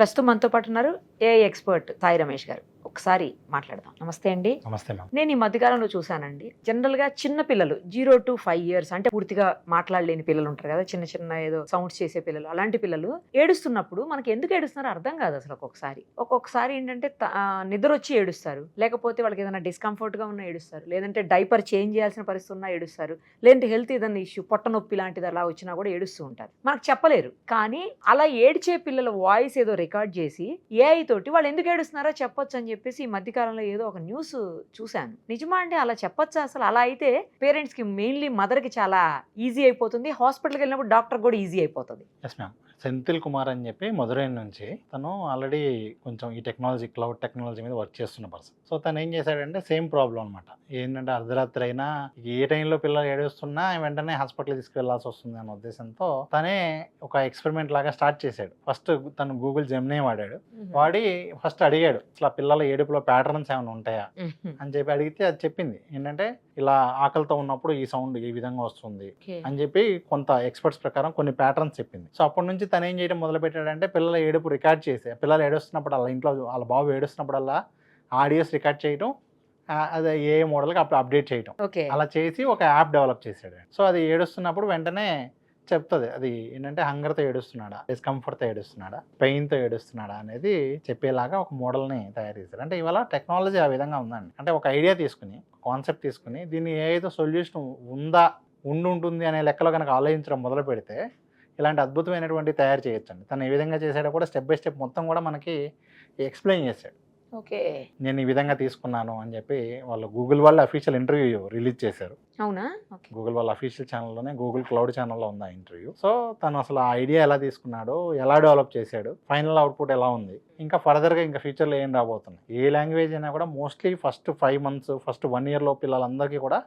ప్రస్తుతం మనతో పాటు ఉన్నారు ఏఐ ఎక్స్పర్ట్ సాయి రమేష్ గారు. ఒకసారి మాట్లాడదాం. నమస్తే అండి. నమస్తే మ్యామ్. నేను ఈ మధ్యకాలంలో చూసానండి, జనరల్ గా చిన్న పిల్లలు 0 to 5 years అంటే పూర్తిగా మాట్లాడలేని పిల్లలు ఉంటారు కదా, చిన్న చిన్న ఏదో సౌండ్స్ చేసే పిల్లలు, అలాంటి పిల్లలు ఏడుస్తున్నప్పుడు మనకి ఎందుకు ఏడుస్తున్నారో అర్థం కాదు అసలు. ఒక్కొక్కసారి ఏంటంటే నిద్ర వచ్చి ఏడుస్తారు, లేకపోతే వాళ్ళకి ఏదైనా డిస్కంఫర్ట్ గా ఉన్నా ఏడుస్తారు, లేదంటే డైపర్ చేంజ్ చేయాల్సిన పరిస్థితి ఉన్నా ఏడుస్తారు, లేదంటే హెల్త్ ఏదైనా ఇష్యూ, పొట్ట నొప్పి లాంటిది అలా వచ్చినా కూడా ఏడుస్తూ ఉంటారు. మనకు చెప్పలేరు. కానీ అలా ఏడ్చే పిల్లల వాయిస్ ఏదో రికార్డ్ చేసి ఏఐ తోటి వాళ్ళు ఎందుకు ఏడుస్తున్నారో చెప్పొచ్చు అని చెప్పేసి ఈ మధ్యకాలంలో ఏదో ఒక న్యూస్ చూశాను. నిజమా అంటే అలా చెప్పొచ్చా అసలు? అలా అయితే పేరెంట్స్ కి, మెయిన్లీ మదర్ కి చాలా ఈజీ అయిపోతుంది, హాస్పిటల్కి వెళ్ళినప్పుడు డాక్టర్ కూడా ఈజీ అయిపోతుంది. Yes ma'am. సెంథిల్ కుమార్ అని చెప్పి మధురై నుంచి, తను ఆల్రెడీ కొంచెం ఈ టెక్నాలజీ, క్లౌడ్ టెక్నాలజీ మీద వర్క్ చేస్తున్న పర్సన్. సో తను ఏం చేశాడంటే సేమ్ ప్రాబ్లం అనమాట. ఏంటంటే అర్ధరాత్రి అయినా ఏ టైంలో పిల్లలు ఏడుస్తున్నా వెంటనే హాస్పిటల్ తీసుకువెళ్లాల్సి వస్తుంది అన్న ఉద్దేశంతో తనే ఒక ఎక్స్పెరిమెంట్ లాగా స్టార్ట్ చేశాడు. ఫస్ట్ తను గూగుల్ జెమినీ వాడాడు. వాడి ఫస్ట్ అడిగాడు, అసలు పిల్లల ఏడుపులో ప్యాటర్న్స్ ఏమైనా ఉంటాయా అని చెప్పి అడిగితే అది చెప్పింది ఏంటంటే ఇలా ఆకలితో ఉన్నప్పుడు ఈ సౌండ్ ఈ విధంగా వస్తుంది అని చెప్పి కొంత ఎక్స్పర్ట్స్ ప్రకారం కొన్ని ప్యాటర్న్స్ చెప్పింది. సో అప్పటి నుంచి తను ఏం చేయడం మొదలు పెట్టాడంటే పిల్లల ఏడుపు రికార్డ్ చేసి, పిల్లలు ఏడుస్తున్నప్పుడు అలా ఇంట్లో వాళ్ళ బాబు ఏడుస్తున్నప్పుడల్లా ఆడియోస్ రికార్డ్ చేయడం, అదే ఏ మోడల్కి అప్పుడు అప్డేట్ చేయడం, అలా చేసి ఒక యాప్ డెవలప్ చేశాడు. సో అది ఏడుస్తున్నప్పుడు వెంటనే చెప్తుంది అది ఏంటంటే హంగర్తో ఏడుస్తున్నాడా, డిస్కంఫర్ట్తో ఏడుస్తున్నాడా, పెయిన్తో ఏడుస్తున్నాడా అనేది చెప్పేలాగా ఒక మోడల్ని తయారు చేశారు. అంటే ఇవాళ టెక్నాలజీ ఆ విధంగా ఉందండి. అంటే ఒక ఐడియా తీసుకుని, కాన్సెప్ట్ తీసుకుని దీన్ని ఏదో సొల్యూషన్ ఉంటుంది అనే లెక్కలో కనుక ఆలోచించడం మొదలు పెడితే ఇలాంటి అద్భుతమైనటువంటి తయారు చేయొచ్చండి. తను ఏ విధంగా చేశాడో కూడా స్టెప్ బై స్టెప్ మొత్తం కూడా మనకి ఎక్స్ప్లెయిన్ చేశాడు. ఓకే, నేను ఈ విధంగా తీసుకున్నాను అని చెప్పి వాళ్ళు గూగుల్ వాళ్ళ అఫీషియల్ ఇంటర్వ్యూ రిలీజ్ చేశారు. అవునా? గూగుల్ వాళ్ళ అఫీషియల్ ఛానల్లోనే, గూగుల్ క్లౌడ్ ఛానల్లో ఉంది ఆ ఇంటర్వ్యూ. సో తను అసలు ఆ ఐడియా ఎలా తీసుకున్నాడు, ఎలా డెవలప్ చేశాడు, ఫైనల్ అవుట్పుట్ ఎలా ఉంది, ఇంకా ఫర్దర్గా ఇంకా ఫ్యూచర్లో ఏం రాబోతున్నాయి. ఏ లాంగ్వేజ్ అయినా కూడా మోస్ట్లీ ఫస్ట్ 5 months, ఫస్ట్ 1 yearలో పిల్లలందరికీ కూడా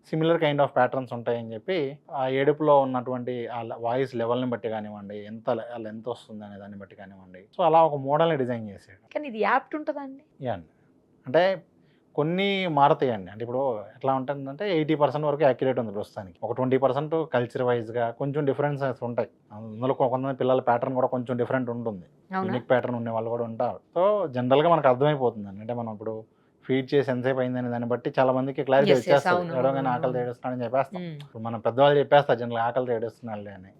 సిమిలర్ కైండ్ ఆఫ్ ప్యాటర్న్స్ ఉంటాయని చెప్పి ఆ ఏడుపులో ఉన్నటువంటి ఆ వాయిస్ లెవెల్ని బట్టి కానివ్వండి, ఎంత లెంత్ వస్తుంది అనే దాన్ని బట్టి కానివ్వండి, సో అలా ఒక మోడల్ని డిజైన్ చేసాడు. కానీ ఇది యాప్ట్ ఉంటుందండి. అంటే కొన్ని మారుతాయండి. అంటే ఇప్పుడు ఎట్లా ఉంటుందంటే 80% వరకు యాక్యురేట్ ఉంది ప్రస్తుతానికి. ఒక 20% కల్చర్ వైజ్గా కొంచెం డిఫరెన్సెస్ ఉంటాయి. అందులో కొంతమంది పిల్లల ప్యాటర్న్ కూడా కొంచెం డిఫరెంట్ ఉంటుంది, యూనిక్ ప్యాటర్న్ ఉండే వాళ్ళు కూడా ఉంటారు. సో జనరల్గా మనకు అర్థమైపోతుందండి. అంటే మనం ఇప్పుడు ఫీడ్ చేసి ఎంతసేపు అయిందని దాన్ని బట్టి చాలా మందికి క్లారిటీ వచ్చేస్తుంది. ఎడవగానే ఆకలితో ఏడుస్తున్నాడని చెప్పేస్తాం. ఇప్పుడు మనం పెద్దవాళ్ళు చెప్పేస్తారు జనరల్ ఆకలితో ఏడుస్తున్నాడు అని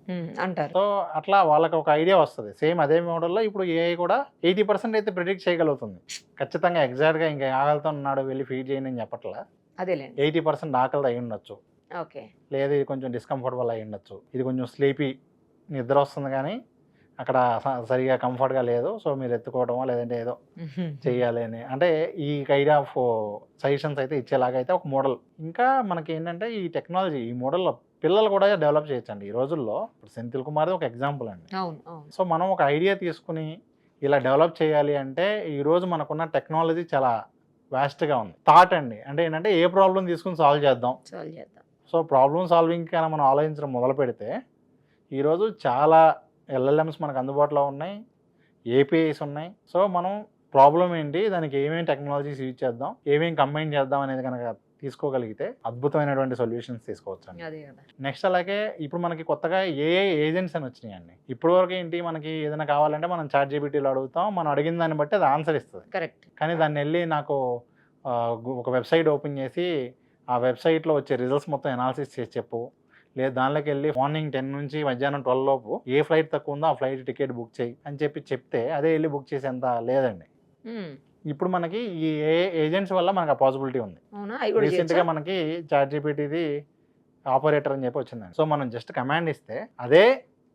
అంటారు. సో అట్లా వాళ్ళకి ఒక ఐడియా వస్తుంది. సేమ్ అదే మోడల్లో ఇప్పుడు ఏఐ కూడా 80% అయితే ప్రిడిక్ట్ చేయగలుగుతుంది. ఖచ్చితంగా ఎగ్జాక్ట్గా ఇంకా ఆకలితో ఉన్నాడు వెళ్ళి ఫీడ్ చేయండి అని చెప్పట్లా. అదేలేండి, 80% ఆకలితో అయి ఉండొచ్చు, లేదు ఇది కొంచెం డిస్కంఫర్ట్ వల్ల అయి ఉండొచ్చు, ఇది కొంచెం స్లీపీ, నిద్ర వస్తుంది కానీ అక్కడ సరిగా కంఫర్ట్గా లేదు, సో మీరు ఎత్తుకోవడమో లేదంటే ఏదో చెయ్యాలి అని, అంటే ఈ కైండ్ ఆఫ్ సజెషన్స్ అయితే ఇచ్చేలాగా అయితే ఒక మోడల్. ఇంకా మనకి ఏంటంటే ఈ టెక్నాలజీ, ఈ మోడల్లో పిల్లలు కూడా డెవలప్ చేయొచ్చండి ఈ రోజుల్లో. ఇప్పుడు సెంథిల్ కుమార్ ఒక ఎగ్జాంపుల్ అండి. సో మనం ఒక ఐడియా తీసుకుని ఇలా డెవలప్ చేయాలి అంటే ఈరోజు మనకున్న టెక్నాలజీ చాలా వాస్ట్గా ఉంది. థాట్ అండి, అంటే ఏంటంటే ఏ ప్రాబ్లం తీసుకుని సాల్వ్ చేద్దాం. సో ప్రాబ్లమ్ సాల్వింగ్ కానీ మనం ఆలోచించడం మొదలు పెడితే ఈరోజు చాలా LLMs మనకు అందుబాటులో ఉన్నాయి, APIs ఉన్నాయి. సో మనం ప్రాబ్లం ఏంటి, దానికి ఏమేమి టెక్నాలజీస్ యూజ్ చేద్దాం, ఏమేమి కంబైన్ చేద్దాం అనేది కనుక తీసుకోగలిగితే అద్భుతమైనటువంటి సొల్యూషన్స్ తీసుకోవచ్చు అండి. నెక్స్ట్ అలాగే ఇప్పుడు మనకి కొత్తగా AI ఏజెంట్స్ అని వచ్చినాయండి. ఇప్పుడు వరకు ఏంటి, మనకి ఏదైనా కావాలంటే మనం ChatGPTలో అడుగుతాం, మనం అడిగిన దాన్ని బట్టి అది ఆన్సర్ ఇస్తుంది. కరెక్ట్. కానీ దాన్ని వెళ్ళి నాకు ఒక వెబ్సైట్ ఓపెన్ చేసి ఆ వెబ్సైట్లో వచ్చే రిజల్ట్స్ మొత్తం అనాలిసిస్ చేసి చెప్పు, లేదు దానిలోకి వెళ్ళి మార్నింగ్ 10 నుంచి మధ్యాహ్నం 12 లోపు ఏ ఫ్లైట్ తక్కువ ఉందో ఆ ఫ్లైట్ టికెట్ బుక్ చేయి అని చెప్తే అదే వెళ్ళి బుక్ చేసేంత లేదండి. ఇప్పుడు మనకి ఈ ఏజెంట్స్ వల్ల మనకు ఆ పాసిబిలిటీ ఉంది. రీసెంట్గా మనకి ChatGPTది ఆపరేటర్ అని చెప్పి వచ్చిందండి. సో మనం జస్ట్ కమాండ్ ఇస్తే అదే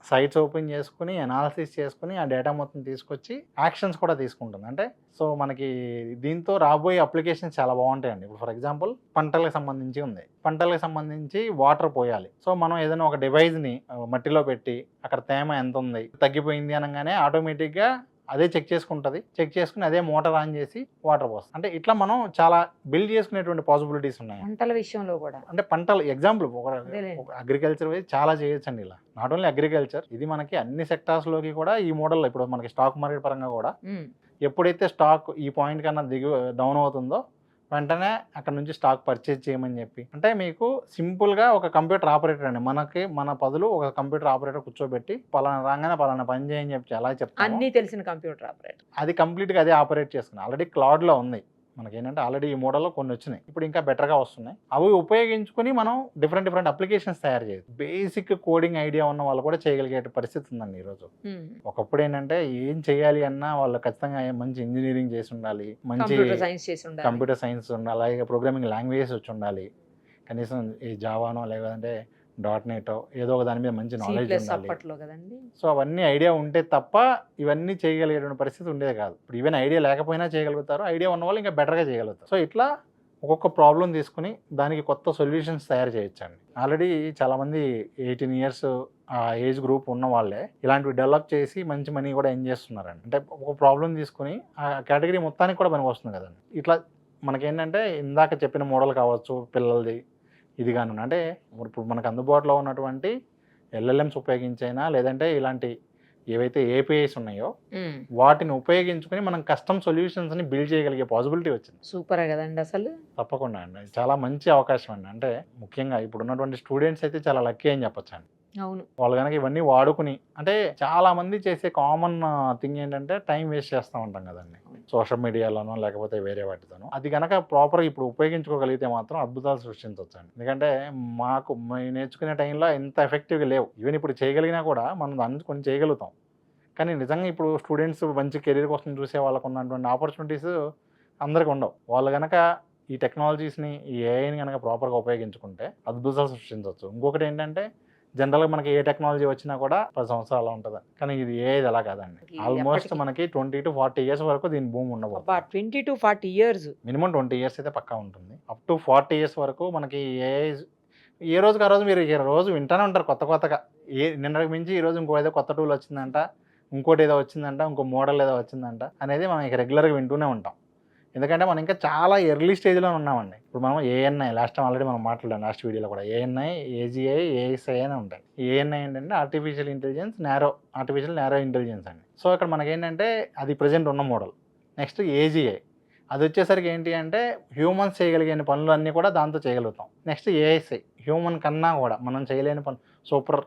సైట్స్ ఓపెన్ చేసుకుని అనాలిసిస్ చేసుకుని ఆ డేటా మొత్తం తీసుకొచ్చి యాక్షన్స్ కూడా తీసుకుంటుంది. అంటే సో మనకి దీంతో రాబోయే అప్లికేషన్స్ చాలా బాగుంటాయండి. ఇప్పుడు ఫర్ ఎగ్జాంపుల్ పంటలకు సంబంధించి ఉంది, పంటలకు సంబంధించి వాటర్ పోయాలి. సో మనం ఏదైనా ఒక డివైస్ని మట్టిలో పెట్టి అక్కడ తేమ ఎంత ఉంది, తగ్గిపోయింది అనగానే ఆటోమేటిక్గా అదే చెక్ చేసుకుంటుంది, చెక్ చేసుకుని అదే మోటార్ ఆన్ చేసి వాటర్ పోస్తుంది. అంటే ఇట్లా మనం చాలా బిల్డ్ చేసుకునేటువంటి పాసిబిలిటీస్ ఉన్నాయి పంటల విషయంలో కూడా. అంటే పంటలు ఎగ్జాంపుల్ ఒక అగ్రికల్చర్ వైజ్ చాలా చేయొచ్చండి. ఇలా నాట్ ఓన్లీ అగ్రికల్చర్, ఇది మనకి అన్ని సెక్టార్స్లోకి కూడా ఈ మోడల్లో. ఇప్పుడు మనకి స్టాక్ మార్కెట్ పరంగా కూడా ఎప్పుడైతే స్టాక్ ఈ పాయింట్ కన్నా డౌన్ అవుతుందో వెంటనే అక్కడ నుంచి స్టాక్ పర్చేజ్ చేయమని చెప్పి, అంటే మీకు సింపుల్గా ఒక కంప్యూటర్ ఆపరేటర్ అండి, మన పదులు ఒక కంప్యూటర్ ఆపరేటర్ కూర్చోబెట్టి పలానా రాగానే పలానా పని చేయని చెప్పి ఎలా చెప్తాము, అన్నీ తెలిసిన కంప్యూటర్ ఆపరేటర్. అది కంప్లీట్గా అదే ఆపరేట్ చేసుకున్నాం. ఆల్రెడీ క్లౌడ్లో ఉంది మనకి, ఏంటంటే ఆల్రెడీ ఈ మోడల్లో కొన్ని వచ్చినాయి, ఇప్పుడు ఇంకా బెటర్గా వస్తున్నాయి. అవి ఉపయోగించుకుని మనం డిఫరెంట్ అప్లికేషన్స్ తయారు చేయొచ్చు. బేసిక్ కోడింగ్ ఐడియా ఉన్న వాళ్ళు కూడా చేయగలిగే పరిస్థితి ఉందండి ఈరోజు. ఒకప్పుడు ఏంటంటే ఏం చేయాలి అన్నా వాళ్ళు ఖచ్చితంగా మంచి ఇంజనీరింగ్ చేసి ఉండాలి, మంచి కంప్యూటర్ సైన్స్ చేసి ఉండాలి, కంప్యూటర్ సైన్స్ ఉండాలి, అలాగే ప్రోగ్రామింగ్ లాంగ్వేజెస్ వచ్చి ఉండాలి, కనీసం ఈ జావానో లేదంటే .NET ఏదో ఒక దాని మీద మంచి నాలెడ్జ్ ఉండాలి. అప్పట్లో కదండి. సో అవన్నీ ఐడియా ఉంటే తప్ప ఇవన్నీ చేయగలిగేటువంటి పరిస్థితి ఉండేది కాదు. ఇప్పుడు ఈవెన్ ఐడియా లేకపోయినా చేయగలుగుతారు, ఐడియా ఉన్న వాళ్ళు ఇంకా బెటర్గా చేయగలుగుతారు. సో ఇట్లా ఒక్కొక్క ప్రాబ్లం తీసుకుని దానికి కొత్త సొల్యూషన్స్ తయారు చేయొచ్చండి. ఆల్రెడీ చాలామంది 18 years ఆ ఏజ్ గ్రూప్ ఉన్న వాళ్ళే ఇలాంటివి డెవలప్ చేసి మంచి మనీ కూడా ఎర్న్ చేస్తున్నారండి. అంటే ఒక ప్రాబ్లం తీసుకుని ఆ కేటగిరీ మొత్తానికి కూడా పనికి వస్తుంది కదండి. ఇట్లా మనకేంటంటే ఇందాక చెప్పిన మోడల్ కావచ్చు, పిల్లలది ఇది కాను, అంటే ఇప్పుడు మనకు అందుబాటులో ఉన్నటువంటి LLMs ఉపయోగించైనా లేదంటే ఇలాంటి ఏవైతే APIs ఉన్నాయో వాటిని ఉపయోగించుకుని మనం కస్టమ్ సొల్యూషన్స్ని బిల్డ్ చేయగలిగే పాసిబిలిటీ వచ్చింది. సూపర్ కదండి అసలు. తప్పకుండా అండి, చాలా మంచి అవకాశం అండి. అంటే ముఖ్యంగా ఇప్పుడు ఉన్నటువంటి స్టూడెంట్స్ అయితే చాలా లక్కీ అని చెప్పొచ్చు అండి. అవును, వాళ్ళు కనుక ఇవన్నీ వాడుకుని, అంటే చాలా మంది చేసే కామన్ థింగ్ ఏంటంటే టైం వేస్ట్ చేస్తూ ఉంటాం కదండి సోషల్ మీడియాలోనో లేకపోతే వేరే వాటితోనో. అది కనుక ప్రాపర్గా ఇప్పుడు ఉపయోగించుకోగలిగితే మాత్రం అద్భుతాలు సృష్టించవచ్చండి. ఎందుకంటే మేము నేర్చుకునే టైంలో ఎంత ఎఫెక్టివ్గా లేవు. ఈవెన్ ఇప్పుడు చేయగలిగినా కూడా మనం దాన్ని కొన్ని చేయగలుగుతాం, కానీ నిజంగా ఇప్పుడు స్టూడెంట్స్ మంచి కెరీర్ కోసం చూసే వాళ్ళకు ఉన్నటువంటి ఆపర్చునిటీస్ అందరికీ ఉండవు. వాళ్ళు కనుక ఈ టెక్నాలజీస్ని, ఈ ఏఐని కనుక ప్రాపర్గా ఉపయోగించుకుంటే అద్భుతాలు సృష్టించవచ్చు. ఇంకొకటి ఏంటంటే జనరల్గా మనకి ఏ టెక్నాలజీ వచ్చినా కూడా 10 సంవత్సరాలు ఉంటుంది, కానీ ఇది ఏది అలా కాదండి. ఆల్మోస్ట్ మనకి 20 to 40 years వరకు దీని భూమి ఉండబోతుంది. 20 to 40 years, మినిమం 20 years అయితే పక్కా ఉంటుంది. అప్ టు 40 years వరకు మనకి ఏ రోజుకి ఆ రోజు మీరు రోజు వింటూనే ఉంటారు కొత్తగా. నిన్నటికి మించి ఈ రోజు ఇంకో ఏదో కొత్త టూల్ వచ్చిందంట, ఇంకోటి ఏదో వచ్చిందంట, ఇంకో మోడల్ ఏదో వచ్చిందంట అనేది మనం ఇక రెగ్యులర్గా వింటూనే ఉంటాం. ఎందుకంటే మనం ఇంకా చాలా ఎర్లీ స్టేజ్లో ఉన్నామండి. ఇప్పుడు మనం ANI లాస్ట్ టైం ఆల్రెడీ మనం మాట్లాడాం, లాస్ట్ వీడియోలో కూడా ANI, AGI, ASI అని ఉంటాయి. ANI ఏంటంటే ఆర్టిఫిషియల్ నేరో ఇంటెలిజెన్స్ అండి. సో ఇక్కడ మనకేంటంటే అది ప్రజెంట్ ఉన్న మోడల్. నెక్స్ట్ AGI, అది వచ్చేసరికి ఏంటి అంటే హ్యూమన్స్ చేయగలిగే పనులన్నీ కూడా దాంతో చేయగలుగుతాం. నెక్స్ట్ ASI, హ్యూమన్ కన్నా కూడా మనం చేయలేని పనులు, సూపర్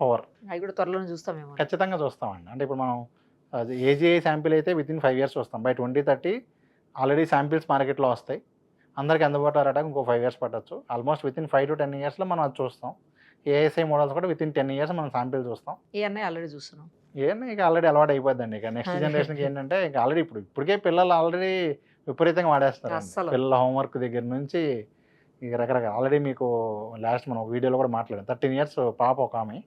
పవర్, అవి కూడా త్వరలోనే చూస్తామేమో. ఖచ్చితంగా చూస్తామండి. అంటే ఇప్పుడు మనం అది AGI శాంపిల్ అయితే within 5 years చూస్తాం. బై 2030 ఆల్రెడీ శాంపిల్స్ మార్కెట్లో వస్తాయి, అందరికీ అందుబాటులో రావడానికి ఇంకో 5 years పట్టచ్చు. ఆల్మోస్ట్ within 5 to 10 yearsలో మనం అది చూస్తాం. ASI మోడల్స్ కూడా within 10 years మనం శాంపిల్ చూస్తాం. ANI ఆల్రెడీ చూస్తున్నాం. ఏమన్నా ఇక ఆల్రెడీ అలవాటు అయిపోద్దండి. ఇక నెక్స్ట్ జనరేషన్కి ఏంటంటే ఇక ఆల్రెడీ ఇప్పటికే పిల్లలు ఆల్రెడీ విపరీతంగా వాడేస్తారు. పిల్లల హోంవర్క్ దగ్గర నుంచి ఇక రకరకాల. ఆల్రెడీ మీకు లాస్ట్ మనం ఒక వీడియోలో కూడా మాట్లాడాం. 13 years పాప ఒక ఆమె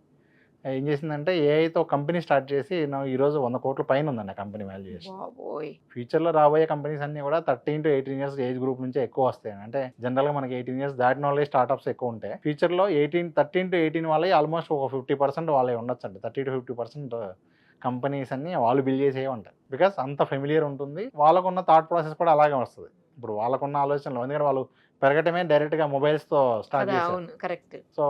ఏం చేసిందంటే ఏఐతో కంపెనీ స్టార్ట్ చేసి ఈరోజు 100 crore పైన ఉందండి ఆ కంపెనీ వాల్యుయేషన్. ఫ్యూచర్లో రాబోయే కంపెనీస్ అన్నీ కూడా 13 to 18 years ఏజ్ గ్రూప్ నుంచి ఎక్కువ వస్తాయి. అంటే జనరల్గా మనకి 18 years దాటిన వాళ్ళే స్టార్ట్అప్స్ ఎక్కువ ఉంటాయి. ఫ్యూచర్లో 13 to 18 వాళ్ళే ఆల్మోస్ట్ ఒక 50% వాళ్ళే ఉండొచ్చు అండి. 30 to 50% కంపెనీస్ అన్ని వాళ్ళు బిల్డ్ చేసే ఉంటాయి. బికాస్ అంత ఫెమిలియర్ ఉంటుంది, వాళ్ళకున్న థాట్ ప్రాసెస్ కూడా అలాగే వస్తుంది. ఇప్పుడు వాళ్ళకున్న ఆలోచనలు, ఎందుకంటే వాళ్ళు పెరగటమే డైరెక్ట్గా మొబైల్స్తో స్టార్ట్ చేశారు. కరెక్ట్. సో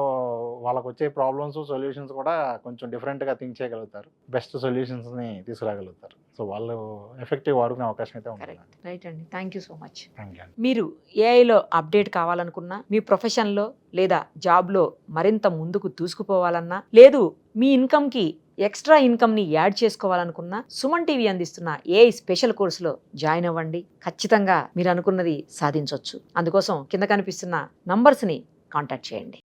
వాళ్ళకు వచ్చే ప్రాబ్లమ్స్, సొల్యూషన్స్ కూడా కొంచెం డిఫరెంట్గా థింక్ చేయగలుగుతారు, బెస్ట్ సొల్యూషన్స్ని తీసుకురాగలుగుతారు. సో వాళ్ళు ఎఫెక్టివ్ వాడుకునే అవకాశం అయితే ఉంటుంది. రైట్ అండి, thank you so much. Thank you. మీరు ఏఐలో అప్డేట్ కావాలనుకున్నా, మీ ప్రొఫెషన్లో లేదా జాబ్లో మరింత ముందుకు దూసుకుపోవాలన్నా, లేదు మీ ఇన్కమ్కి ఎక్స్ట్రా ఇన్కమ్ని యాడ్ చేసుకోవాలనుకున్నా, సుమన్ టీవీ అందిస్తున్న ఏఐ స్పెషల్ కోర్సులో జాయిన్ అవ్వండి. ఖచ్చితంగా మీరు అనుకున్నది సాధించవచ్చు. అందుకోసం కింద కనిపిస్తున్న నంబర్స్ని కాంటాక్ట్ చేయండి.